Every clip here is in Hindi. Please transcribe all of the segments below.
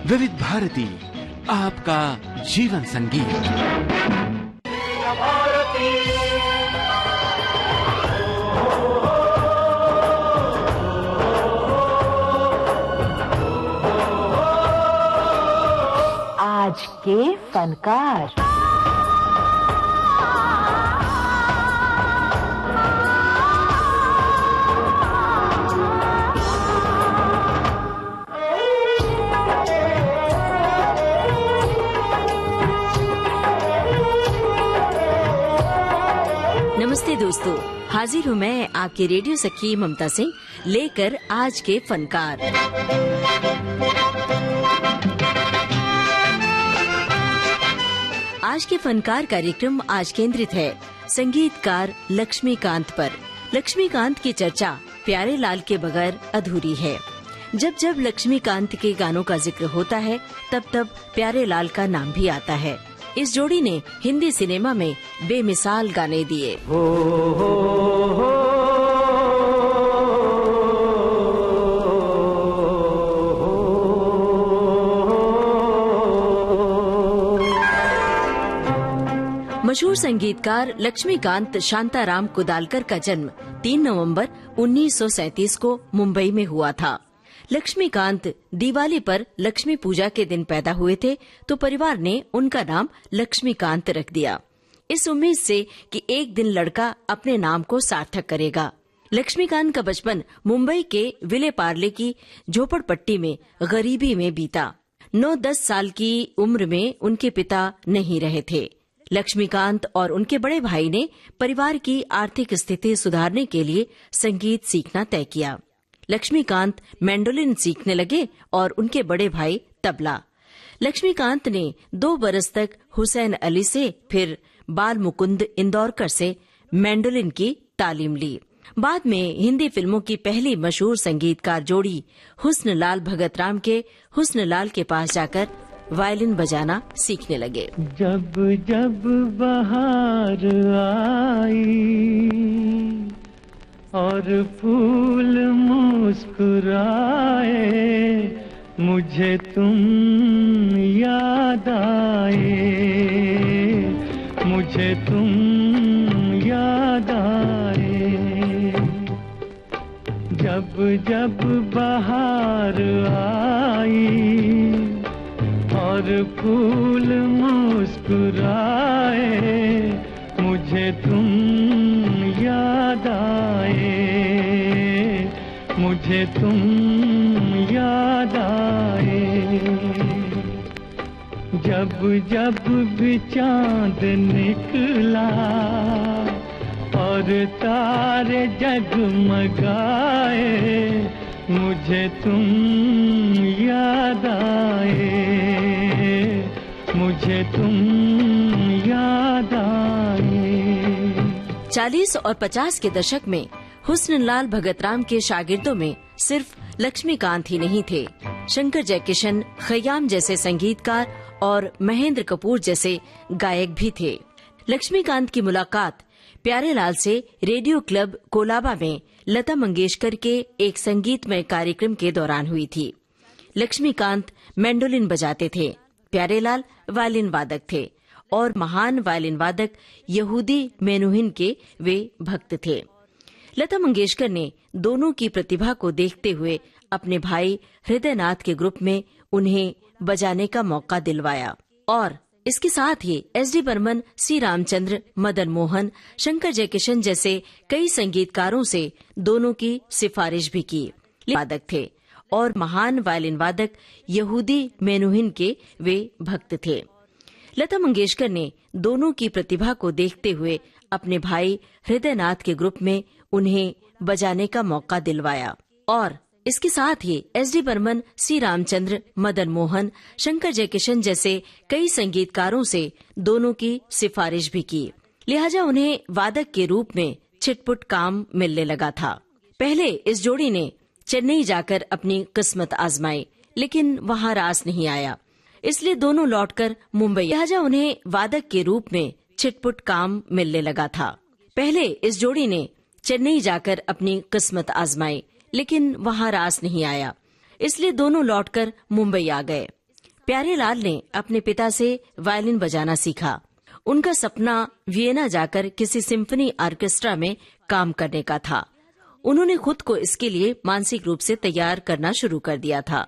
विविध भारती, आपका जीवन संगीत। आज के फनकार। नमस्ते दोस्तों, हाजिर हूँ मैं आपकी रेडियो सखी ममता सिंह लेकर आज के फनकार। आज के फनकार कार्यक्रम आज केंद्रित है संगीतकार लक्ष्मीकांत पर। लक्ष्मीकांत की चर्चा प्यारे लाल के बगैर अधूरी है। जब जब लक्ष्मीकांत के गानों का जिक्र होता है तब तब प्यारे लाल का नाम भी आता है। इस जोड़ी ने हिंदी सिनेमा में बेमिसाल गाने दिए। मशहूर संगीतकार लक्ष्मीकांत शांताराम कुदालकर का जन्म 3 नवंबर 1937 को मुंबई में हुआ था। लक्ष्मीकांत दिवाली पर लक्ष्मी पूजा के दिन पैदा हुए थे तो परिवार ने उनका नाम लक्ष्मीकांत रख दिया, इस उम्मीद से कि एक दिन लड़का अपने नाम को सार्थक करेगा। लक्ष्मीकांत का बचपन मुंबई के विले पार्ले की झोपड़पट्टी में गरीबी में बीता। 9-10 साल की उम्र में उनके पिता नहीं रहे थे। लक्ष्मीकांत और उनके बड़े भाई ने परिवार की आर्थिक स्थिति सुधारने के लिए संगीत सीखना तय किया। लक्ष्मीकांत मैंडोलिन सीखने लगे और उनके बड़े भाई तबला। लक्ष्मीकांत ने 2 बरस तक हुसैन अली से, फिर बाल मुकुंद इंदौरकर से मैंडोलिन की तालीम ली। बाद में हिंदी फिल्मों की पहली मशहूर संगीतकार जोड़ी हुस्न-लाल भगतराम के हुस्न-लाल के पास जाकर वायलिन बजाना सीखने लगे। जब जब बहार आई और फूल मुस्कुराए, मुझे तुम याद आए, मुझे तुम याद आए। जब जब बहार आई और फूल मुस्कुराए, मुझे तुम याद आए, मुझे तुम याद आए। जब जब भी चांद निकला और तारे जगमगाए, मुझे तुम याद आए, मुझे तुम याद आए। 40 और 50 के दशक में हुस्न-लाल भगतराम के शागिर्दों में सिर्फ लक्ष्मीकांत ही नहीं थे। शंकर जयकिशन, खयाम जैसे संगीतकार और महेंद्र कपूर जैसे गायक भी थे। लक्ष्मीकांत की मुलाकात प्यारे लाल से रेडियो क्लब कोलाबा में लता मंगेशकर के एक संगीतमय कार्यक्रम के दौरान हुई थी। लक्ष्मीकांत मैंडोलिन बजाते थे, प्यारे लाल वायलिन वादक थे और महान वायलिन वादक यहूदी मेनुहिन के वे भक्त थे। लता मंगेशकर ने दोनों की प्रतिभा को देखते हुए अपने भाई हृदयनाथ के ग्रुप में उन्हें बजाने का मौका दिलवाया और इसके साथ ही एस.डी. बर्मन, सी. रामचंद्र, मदन मोहन, शंकर जयकिशन जैसे कई संगीतकारों से दोनों की सिफारिश भी की। वादक थे और महान वायलिन वादक यहूदी मेनुहिन के वे भक्त थे। लता मंगेशकर ने दोनों की प्रतिभा को देखते हुए अपने भाई हृदयनाथ के ग्रुप में उन्हें बजाने का मौका दिलवाया और इसके साथ ही एस.डी. बर्मन, सी. रामचंद्र, मदन मोहन, शंकर जयकिशन जैसे कई संगीतकारों से दोनों की सिफारिश भी की। लिहाजा उन्हें वादक के रूप में छिटपुट काम मिलने लगा था। पहले इस जोड़ी ने चेन्नई जाकर अपनी किस्मत आजमाई, लेकिन वहाँ रास नहीं आया, इसलिए दोनों लौटकर मुंबई। लिहाजा उन्हें वादक के रूप में छिटपुट काम मिलने लगा था। पहले इस जोड़ी ने चेन्नई जाकर अपनी किस्मत आजमाई, लेकिन वहाँ रास नहीं आया, इसलिए दोनों लौटकर मुंबई आ गए। प्यारेलाल ने अपने पिता से वायलिन बजाना सीखा। उनका सपना वियना जाकर किसी सिम्फनी ऑर्केस्ट्रा में काम करने का था। उन्होंने खुद को इसके लिए मानसिक रूप से तैयार करना शुरू कर दिया था।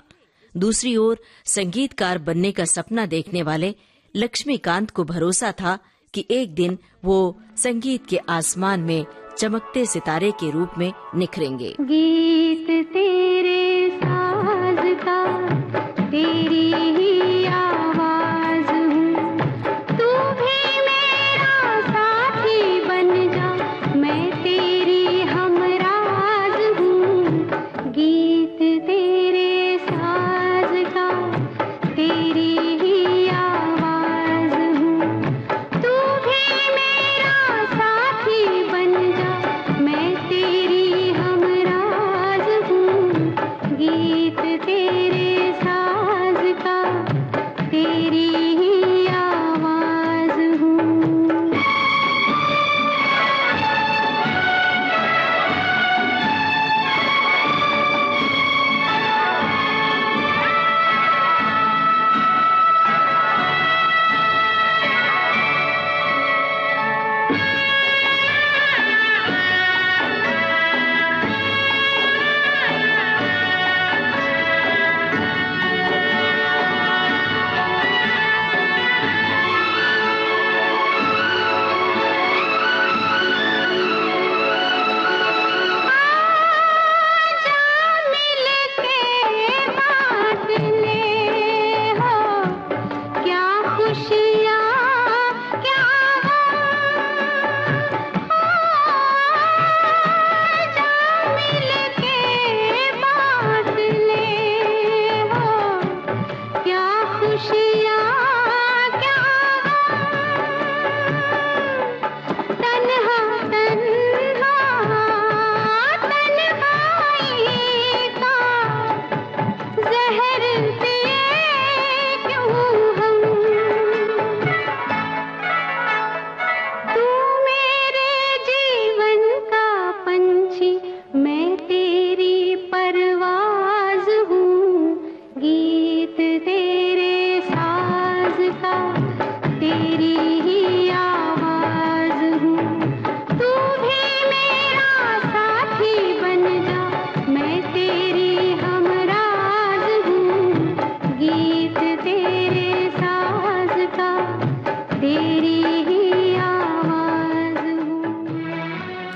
दूसरी ओर संगीतकार बनने का सपना देखने वाले लक्ष्मीकांत को भरोसा था कि एक दिन वो संगीत के आसमान में चमकते सितारे के रूप में निखरेंगे। गीत तेरे साज का, तेरी ही आवाज हूँ, तू भी मेरा साथी बन जा, मैं तेरी हमराज हूँ। गीत तेरे साज का, तेरी ही आवाज हूँ, तू भी मेरा साथी बन जा, मैं तेरी हमराज हूँ। गीत तेरे साज का, तेरी ही आवाज हूँ।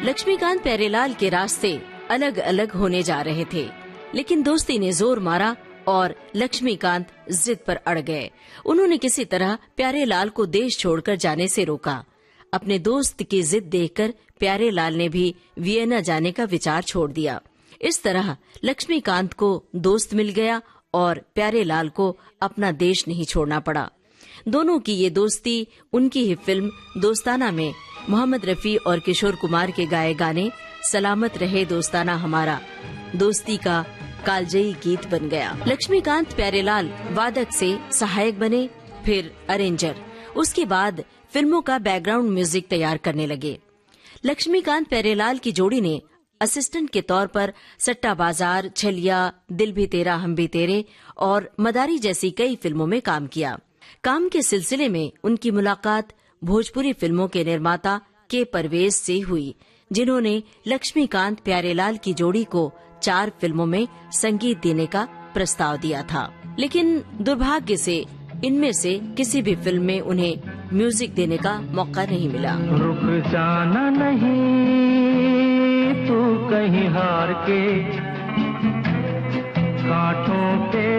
लक्ष्मीकांत प्यारेलाल के रास्ते अलग अलग होने जा रहे थे, लेकिन दोस्ती ने जोर मारा और लक्ष्मीकांत जिद पर अड़ गए। उन्होंने किसी तरह प्यारेलाल को देश छोड़कर जाने से रोका। अपने दोस्त की जिद देखकर प्यारेलाल ने भी वियना जाने का विचार छोड़ दिया। इस तरह लक्ष्मीकांत को दोस्त मिल गया और प्यारेलाल को अपना देश नहीं छोड़ना पड़ा। दोनों की ये दोस्ती उनकी ही फिल्म दोस्ताना में मोहम्मद रफी और किशोर कुमार के गाए गाने सलामत रहे दोस्ताना हमारा, दोस्ती का कालजयी गीत बन गया। लक्ष्मीकांत प्यारेलाल वादक से सहायक बने, फिर अरेंजर, उसके बाद फिल्मों का बैकग्राउंड म्यूजिक तैयार करने लगे। लक्ष्मीकांत प्यारेलाल की जोड़ी ने असिस्टेंट के तौर पर सट्टा बाजार, छलिया, दिल भी तेरा हम भी तेरे और मदारी जैसी कई फिल्मों में काम किया। काम के सिलसिले में उनकी मुलाकात भोजपुरी फिल्मों के निर्माता के परवेज से हुई, जिन्होंने लक्ष्मीकांत प्यारेलाल की जोड़ी को 4 फिल्मों में संगीत देने का प्रस्ताव दिया था, लेकिन दुर्भाग्य से इनमें से किसी भी फिल्म में उन्हें म्यूजिक देने का मौका नहीं मिला। रुक जाना नहीं तू कहीं हार के, कांटों पे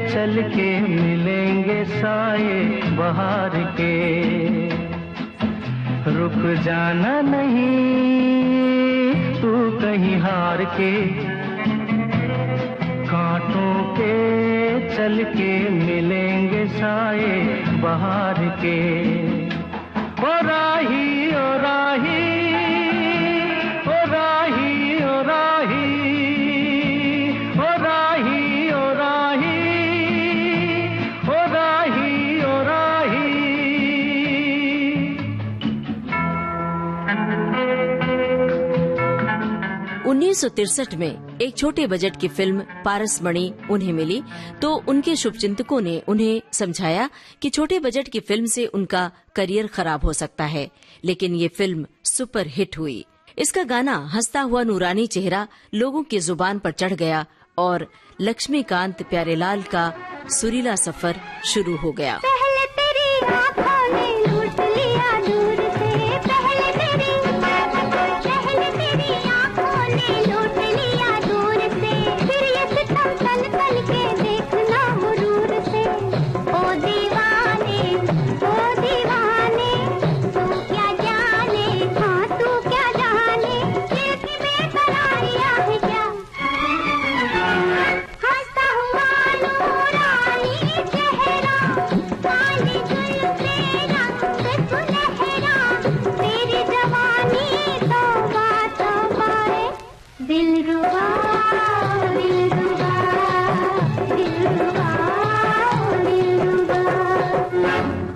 चल के मिलेंगे साए बहार के। रुक जाना नहीं तू कहीं हार के, कांटों पे चल के मिलेंगे साए बहार के। ओ राही ओ राही ओ राही ओ राही ओ राही ओ राही ओ राही ओ राही। 19 1963 में एक छोटे बजट की फिल्म पारसमणि उन्हें मिली तो उनके शुभचिंतकों ने उन्हें समझाया कि छोटे बजट की फिल्म से उनका करियर खराब हो सकता है, लेकिन ये फिल्म सुपर हिट हुई। इसका गाना हंसता हुआ नूरानी चेहरा लोगों की जुबान पर चढ़ गया और लक्ष्मीकांत प्यारेलाल का सुरीला सफर शुरू हो गया। पहले तेरी आँखों ने लूट लिया दूर से, पहले तेरी आँखों ने लूट लिया दूर से, फिर ये सितम तल तल के देखना हुरूर से। ओ दीवाने तू क्या जाने, हाँ तू क्या जाने, दिल की बेकरारियाँ है क्या। हंसता हुआ नूरानी चेहरा, काली जुल्फे रंग सुनहरा, तेरी जवानी तौबा तौबा है, दिलरुबा दिलरुबा दिलरुबा दिलरुबा।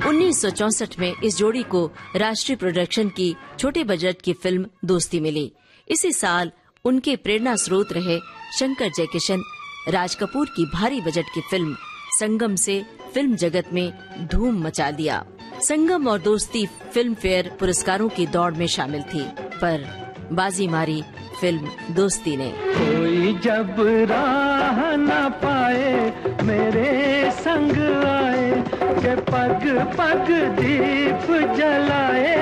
1964 में इस जोड़ी को राष्ट्रीय प्रोडक्शन की छोटे बजट की फिल्म दोस्ती मिली। इसी साल उनके प्रेरणा स्रोत रहे शंकर जयकिशन राज कपूर की भारी बजट की फिल्म संगम से फिल्म जगत में धूम मचा दिया। संगम और दोस्ती फिल्म फेयर पुरस्कारों की दौड़ में शामिल थी, पर बाजी मारी फिल्म दोस्ती ने। कोई जब राह न पाए मेरे संग आए, के पग पग दीप जलाए,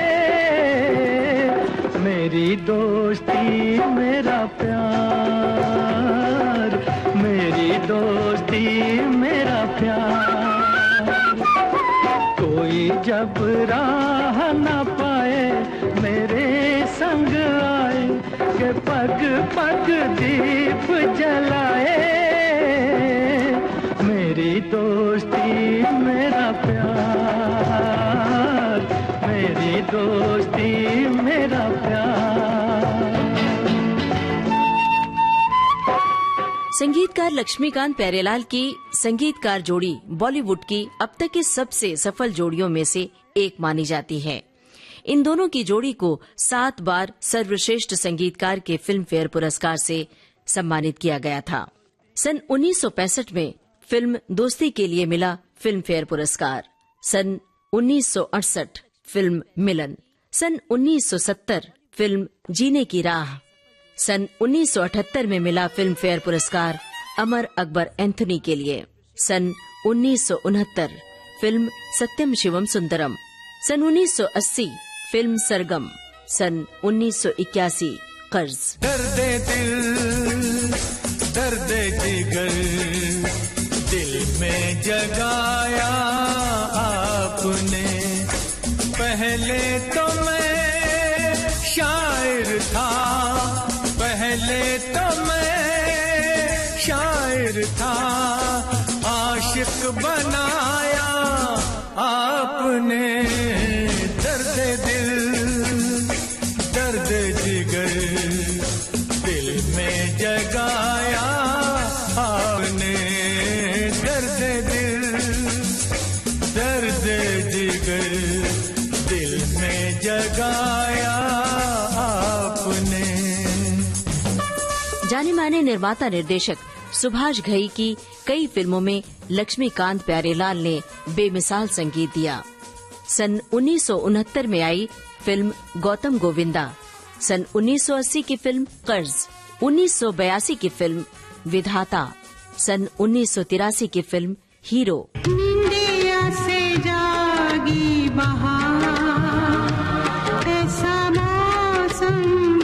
मेरी दोस्ती मेरा प्यार, मेरी दोस्ती मेरा प्यार। कोई जब राह न पाए मेरे संग आए, के पग पग दीप जलाए, मेरी दोस्ती मेरा प्यार, मेरी दोस्ती मेरा प्यार। संगीतकार लक्ष्मीकांत प्यारेलाल की संगीतकार जोड़ी बॉलीवुड की अब तक की सबसे सफल जोड़ियों में से एक मानी जाती है। इन दोनों की जोड़ी को 7 बार सर्वश्रेष्ठ संगीतकार के फिल्म फेयर पुरस्कार से सम्मानित किया गया था। सन 1965 में फिल्म दोस्ती के लिए मिला फिल्म फेयर पुरस्कार, सन 1968 फिल्म मिलन, सन 1970 फिल्म जीने की राह, सन 1978 में मिला फिल्म फेयर पुरस्कार अमर अकबर एंथोनी के लिए, सन 1969 फिल्म सत्यम शिवम सुंदरम, सन 1980 फिल्म सरगम, सन 1981 कर्ज। दर्दे दिल दर्दे जिगर दिल में जगाया आपने, पहले तो मैं शायर था, पहले तो मैं शायर था, आशिक बनाया आपने। दर्द दिल दर्द जिगर दिल में जगाया आपने, दर्द दिल दर्द जिगर दिल में जगाया आपने। जाने माने निर्माता निर्देशक सुभाष घई की कई फिल्मों में लक्ष्मीकांत प्यारेलाल ने बेमिसाल संगीत दिया। सन 1969 में आई फिल्म गौतम गोविंदा, सन 1980 की फिल्म कर्ज, 1982 की फिल्म विधाता, सन 1983 की फिल्म हीरो। निंदिया से जागी बहार, ऐसा मौसम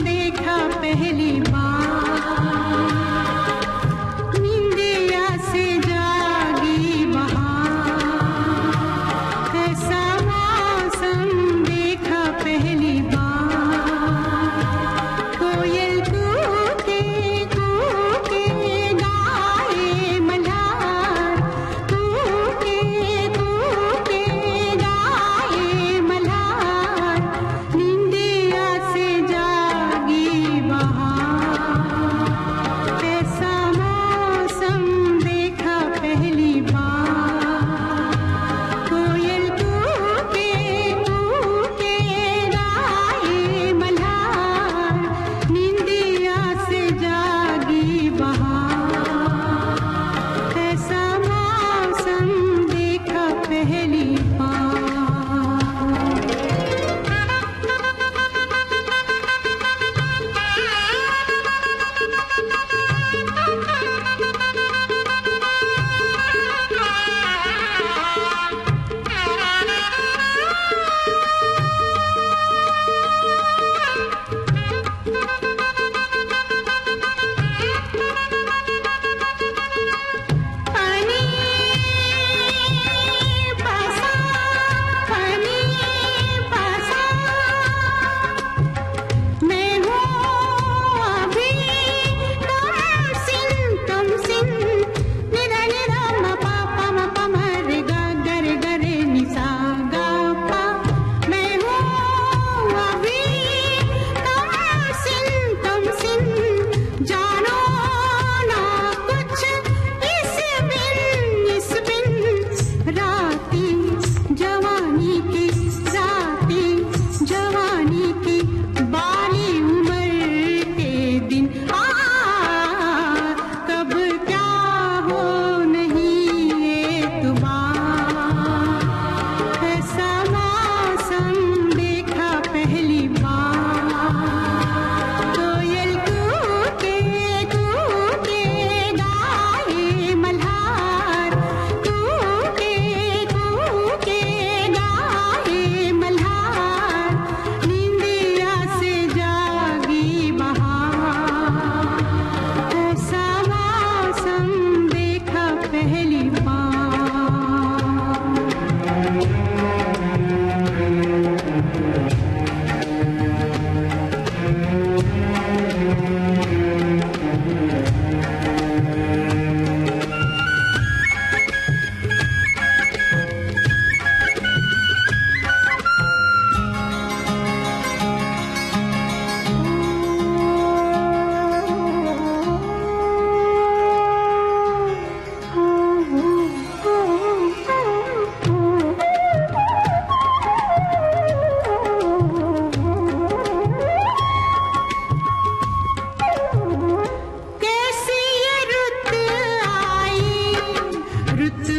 देखा पहली बार। निंदिया से जागी बहार, ऐसा मौसम देखा पहली बार। कोयल कूके कूके गाए मल्हार, कूके कूके गाए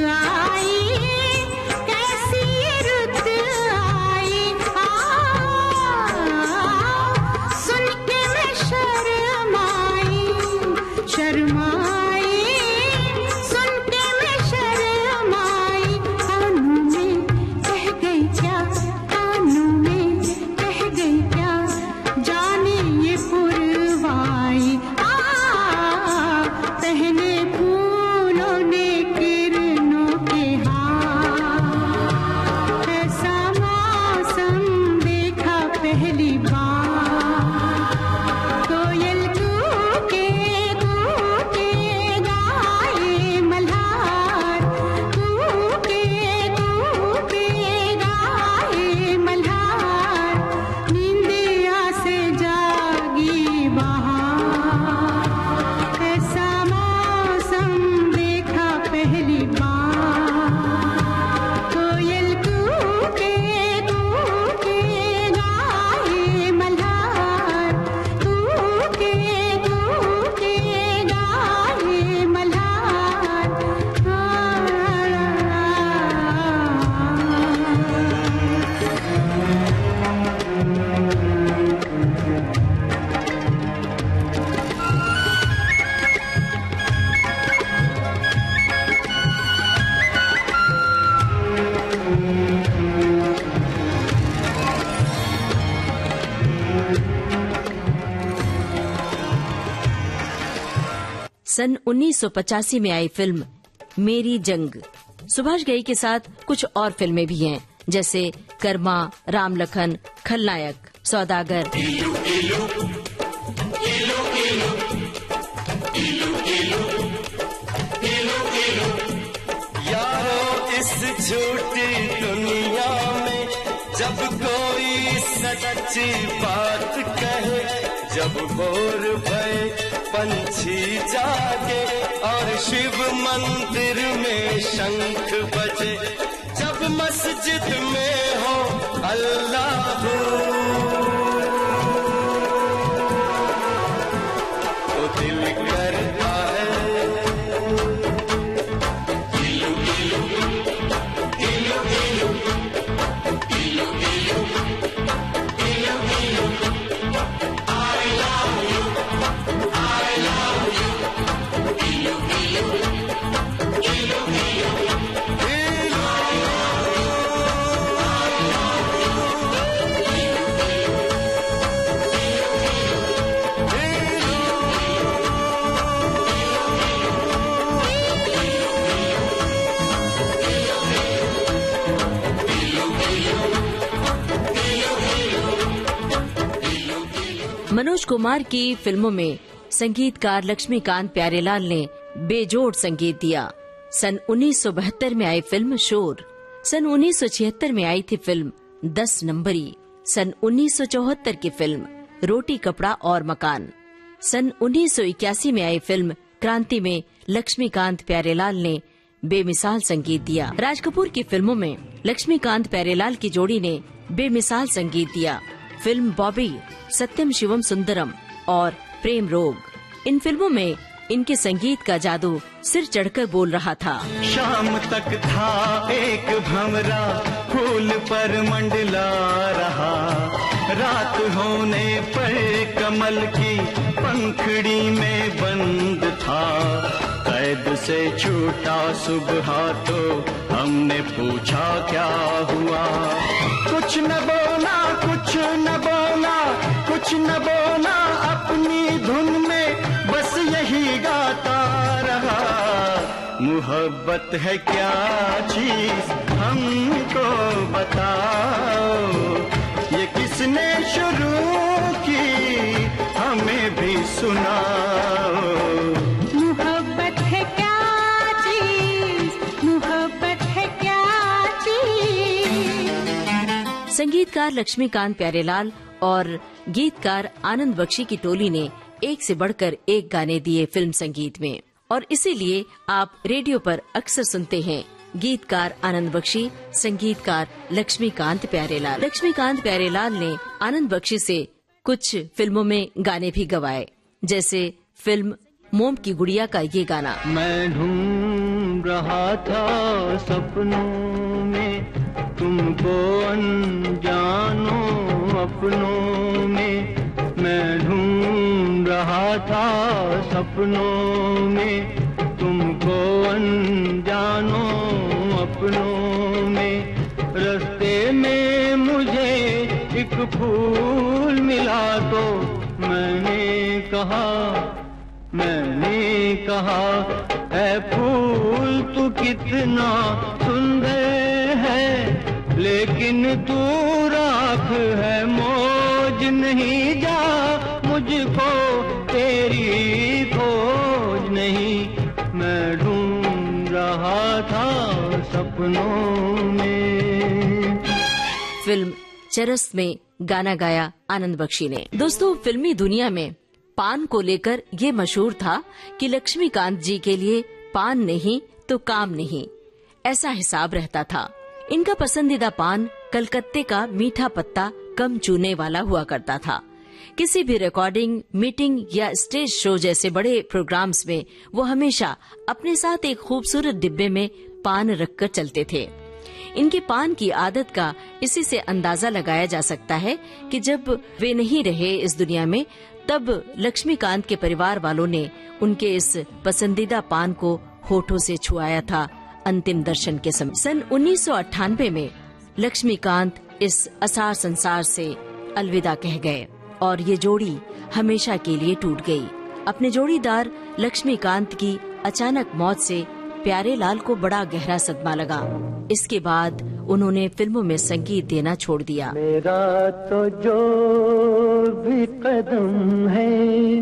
आई, कैसी रुत आई, सुन के मैं शर्माई, शर्माई, सुन के मैं शर्माई। कानों में कह गई क्या, कानों में कह गई क्या, जाने ये पुरवाई। पहले फूलों ने किरणों के हाथ, ऐसा मौसम देखा पहली बार। कोयल कूके कूके गाए मल्हार, कूके कूके गाए मल्हार, नींदिया से जागी बहार, ऐसा मौसम देखा पहली बार। कोयल कूके कूके गाए मल्हार, कूके कूके गाए मल्हार। सन 1985 में आई फिल्म मेरी जंग। सुभाष घई के साथ कुछ और फिल्में भी हैं, जैसे कर्मा, राम लखन, खलनायक, सौदागर। यारो इस झूठी दुनिया में जब कोई सच्ची बात कहे, जब बोर भय पंछी जागे और शिव मंदिर में शंख बजे, जब मस्जिद में हो अल्लाह तो दिल करता है मनोज कुमार की फिल्मों में संगीतकार लक्ष्मीकांत प्यारेलाल ने बेजोड़ संगीत दिया। सन 1972 में आई फिल्म शोर, सन 1976 में आई थी फिल्म 10 नंबरी, सन 1974 की फिल्म रोटी कपड़ा और मकान, सन 1981 में आई फिल्म क्रांति में लक्ष्मीकांत प्यारेलाल ने बेमिसाल संगीत दिया। राज कपूर की फिल्मों में लक्ष्मीकांत प्यारेलाल की जोड़ी ने बेमिसाल संगीत दिया। फिल्म बॉबी, सत्यम शिवम सुंदरम और प्रेम रोग, इन फिल्मों में इनके संगीत का जादू सिर चढ़कर बोल रहा था। शाम तक था एक भंवरा फूल पर मंडला रहा, रात होने पर कमल की पंखड़ी में बंद था। कैद से छूटा सुबह तो हमने पूछा क्या हुआ, कुछ न बोला, कुछ न बोला, कुछ न बोला, अपनी धुन में बस यही गाता रहा। मोहब्बत है क्या चीज हमको बताओ, ये किसने शुरू की हमें भी सुनाओ। मोहब्बत है क्या चीज, मोहब्बत है क्या चीज। संगीतकार लक्ष्मीकांत प्यारेलाल और गीतकार आनंद बख्शी की टोली ने एक से बढ़कर एक गाने दिए फिल्म संगीत में, और इसीलिए आप रेडियो पर अक्सर सुनते हैं गीतकार आनंद बख्शी, संगीतकार लक्ष्मीकांत प्यारेलाल। लक्ष्मीकांत प्यारेलाल ने आनंद बख्शी से कुछ फिल्मों में गाने भी गवाए, जैसे फिल्म मोम की गुड़िया का ये गाना। मैं ढूंढ रहा था सपनों में तुमको अनजानों अपनों में, मैं ढूंढ रहा था सपनों में तुमको अनजानों अपनों में। रास्ते में मुझे एक फूल मिला तो मैंने कहा ऐ फूल तू कितना सुंदर है, लेकिन तू राख है मौज नहीं, जा मुझको तेरी खोज नहीं, मैं ढूंढ रहा था सपनों में। फिल्म चरस में गाना गाया आनंद बख्शी ने। दोस्तों, फिल्मी दुनिया में पान को लेकर ये मशहूर था कि लक्ष्मीकांत जी के लिए पान नहीं तो काम नहीं, ऐसा हिसाब रहता था। इनका पसंदीदा पान कलकत्ते का मीठा पत्ता कम चूने वाला हुआ करता था। किसी भी रिकॉर्डिंग, मीटिंग या स्टेज शो जैसे बड़े प्रोग्राम्स में वो हमेशा अपने साथ एक खूबसूरत डिब्बे में पान रखकर चलते थे। इनके पान की आदत का इसी से अंदाजा लगाया जा सकता है कि जब वे नहीं रहे इस दुनिया में, तब लक्ष्मीकांत के परिवार वालों ने उनके इस पसंदीदा पान को होठों से छुआया था अंतिम दर्शन के समय। सन 1998 में लक्ष्मीकांत इस असार संसार से अलविदा कह गए और ये जोड़ी हमेशा के लिए टूट गई। अपने जोड़ीदार लक्ष्मीकांत की अचानक मौत से प्यारेलाल को बड़ा गहरा सदमा लगा। इसके बाद उन्होंने फिल्मों में संगीत देना छोड़ दिया। मेरा तो जो भी कदम है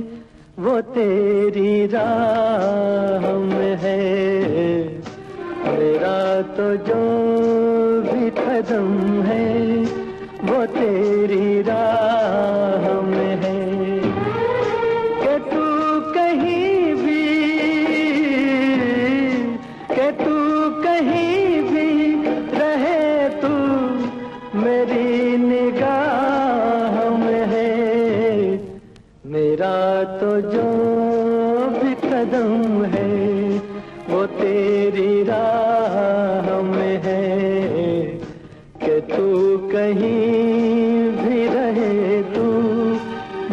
वो तेरी राह में है, मेरा तो जो भी कदम है वो तेरी राह में है, कि तू कहीं भी रहे तू मेरी निगाह में है, मेरा तो जो भी कदम है वो तेरी राह में है, कि तू कहीं भी रहे तू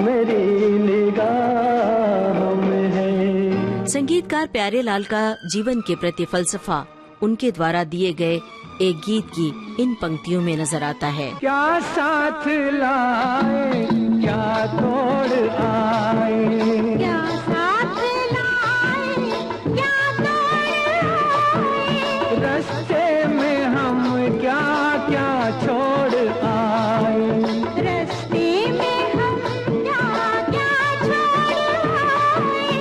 मेरी निगाह में है। संगीतकार प्यारेलाल का जीवन के प्रति फलसफा उनके द्वारा दिए गए एक गीत की इन पंक्तियों में नजर आता है। क्या साथ लाए क्या तोड़ आए, क्या साथ लाए क्या तोड़ आए, रास्ते में हम क्या क्या छोड़ आए, रास्ते में हम क्या क्या छोड़ आए,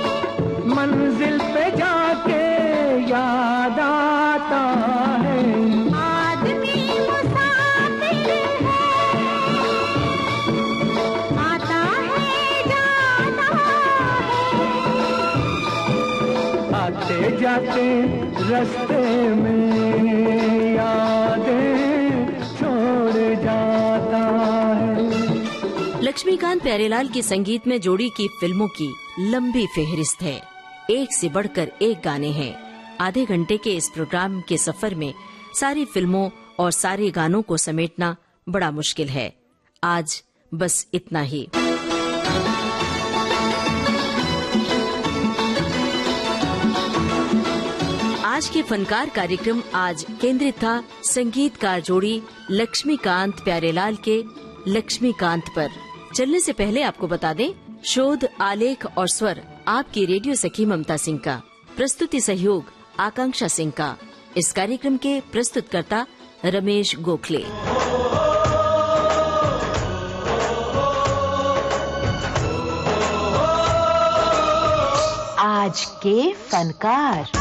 मंजिल पे जाके याद आता है, आदमी मुसाफिर है, आता है जाता है, आते जाते रास्ते में यादें छोड़ जाता है। लक्ष्मीकांत प्यारेलाल की संगीत में जोड़ी की फिल्मों की लंबी फेहरिस्त है। एक से बढ़कर एक गाने हैं। आधे घंटे के इस प्रोग्राम के सफर में सारी फिल्मों और सारे गानों को समेटना बड़ा मुश्किल है। आज बस इतना ही। आज के फनकार कार्यक्रम आज केंद्रित था संगीतकार जोड़ी लक्ष्मीकांत प्यारेलाल के लक्ष्मीकांत पर। चलने से पहले आपको बता दें, शोध, आलेख और स्वर आपकी रेडियो सखी ममता सिंह का, प्रस्तुति सहयोग आकांक्षा सिंह का। इस कार्यक्रम के प्रस्तुतकर्ता रमेश गोखले। आज के फनकार।